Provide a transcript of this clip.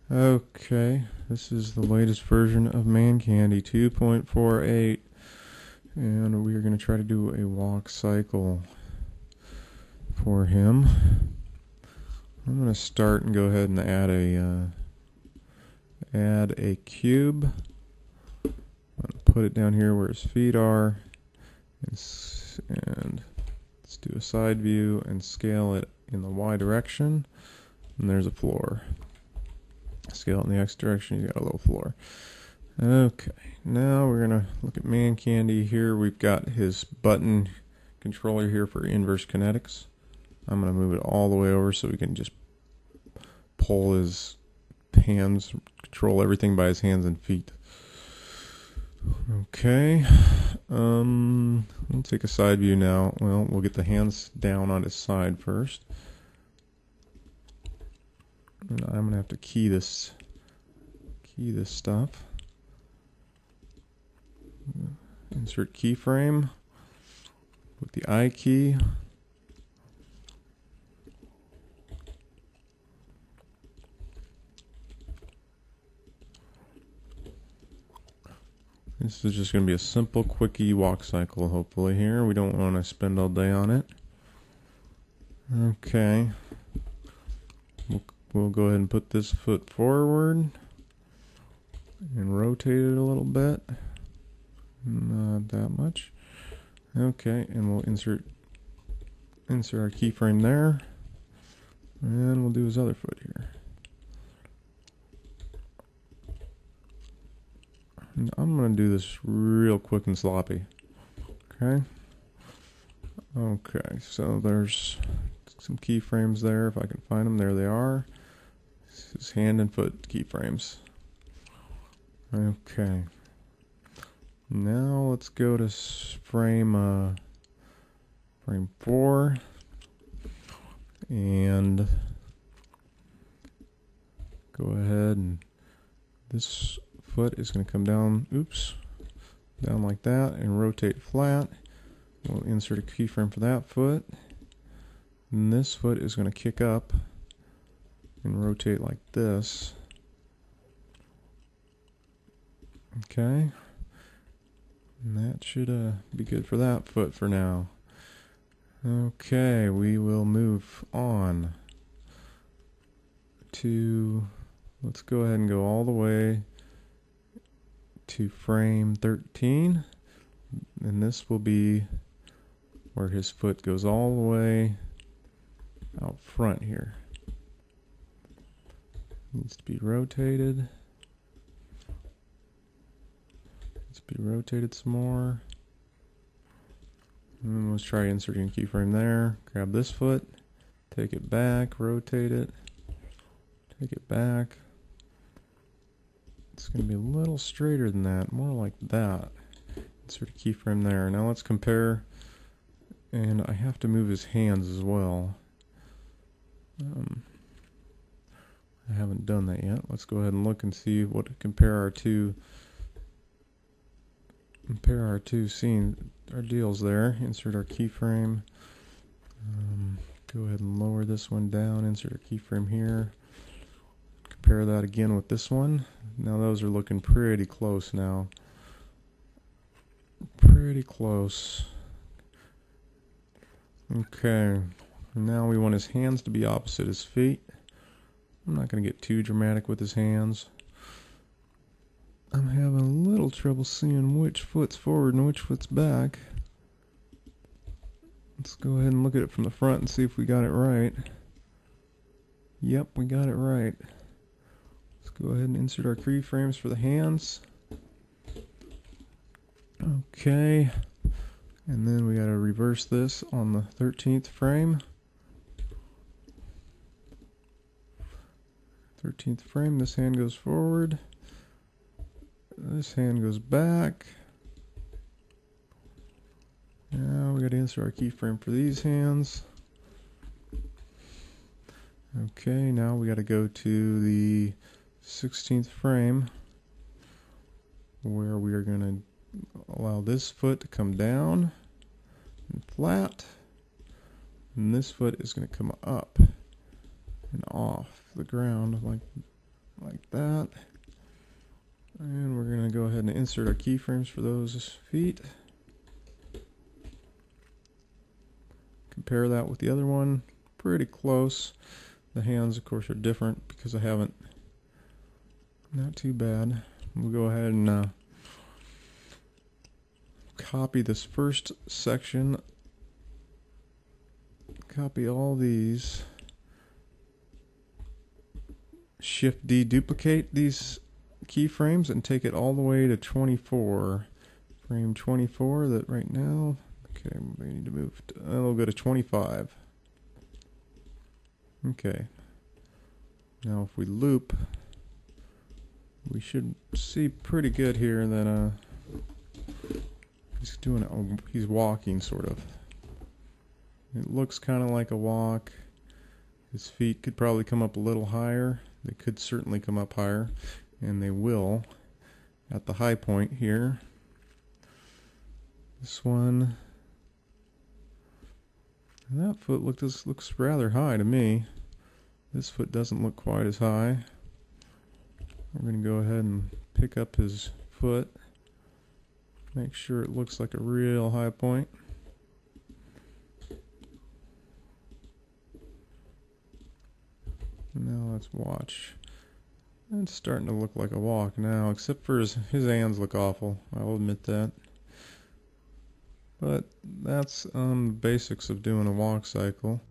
Okay, this is the latest version of Mancandy 2.48, and we are going to try to do a walk cycle for him. I'm going to start and go ahead and add a cube. I'm going to put it down here where his feet are, and let's do a side view and scale it in the Y direction, and there's a floor. Scale it in the X direction, you got a little floor. Okay, now we're going to look at Mancandy here. We've got his button controller here for inverse kinetics. I'm going to move it all the way over so we can just pull his hands, control everything by his hands and feet. Okay, we'll take a side view now. Well, we'll get the hands down on his side first. And I'm going to have to key this stuff. Insert keyframe with the I key. This is just going to be a simple, quickie walk cycle, hopefully, here. We don't want to spend all day on it. Okay. We'll go ahead and put this foot forward and rotate it a little bit. Not that much. Okay, and we'll insert our keyframe there. And we'll do his other foot here. And I'm going to do this real quick and sloppy. Okay. Okay, so there's some keyframes there. If I can find them, there they are. His hand and foot keyframes. Okay. Now let's go to frame 4, and go ahead, and this foot is going to come down, down like that, and rotate flat. We'll insert a keyframe for that foot, and this foot is going to kick up and rotate like this. Okay, and that should be good for that foot for now. Okay, we will move on to, let's go ahead and go all the way to frame 13, and this will be where his foot goes all the way out front here. Needs to be rotated. Needs to be rotated some more. And let's try inserting a keyframe there. Grab this foot, take it back, rotate it, take it back. It's going to be a little straighter than that, more like that. Insert a keyframe there. Now let's compare, and I have to move his hands as well. I haven't done that yet. Let's go ahead and look and see what to compare our two deals there. Insert our keyframe. Go ahead and lower this one down. Insert a keyframe here. Compare that again with this one. Now those are looking pretty close now. Pretty close. Okay. Now we want his hands to be opposite his feet. I'm not going to get too dramatic with his hands. I'm having a little trouble seeing which foot's forward and which foot's back. Let's go ahead and look at it from the front and see if we got it right. Yep, we got it right. Let's go ahead and insert our keyframes for the hands. Okay. And then we got to reverse this on the 13th frame. 13th frame, this hand goes forward. This hand goes back. Now we got to insert our keyframe for these hands. Okay, now we got to go to the 16th frame, where we are going to allow this foot to come down and flat, and this foot is going to come up and off the ground like that. And we're going to go ahead and insert our keyframes for those feet. Compare that with the other one. Pretty close. The hands, of course, are different because I haven't. Not too bad. We'll go ahead and copy this first section. Copy all these. Shift D, duplicate these keyframes and take it all the way to 24. Frame 24, that right now. Okay, we need to move. We'll go to 25. Okay. Now if we loop, we should see pretty good here that he's walking sort of. It looks kind of like a walk. His feet could probably come up a little higher. They could certainly come up higher, and they will at the high point here. This one, that foot looks rather high to me. This foot doesn't look quite as high. We're going to go ahead and pick up his foot. Make sure it looks like a real high point. Now let's watch. It's starting to look like a walk now, except for his hands look awful. I'll admit that. But that's the basics of doing a walk cycle.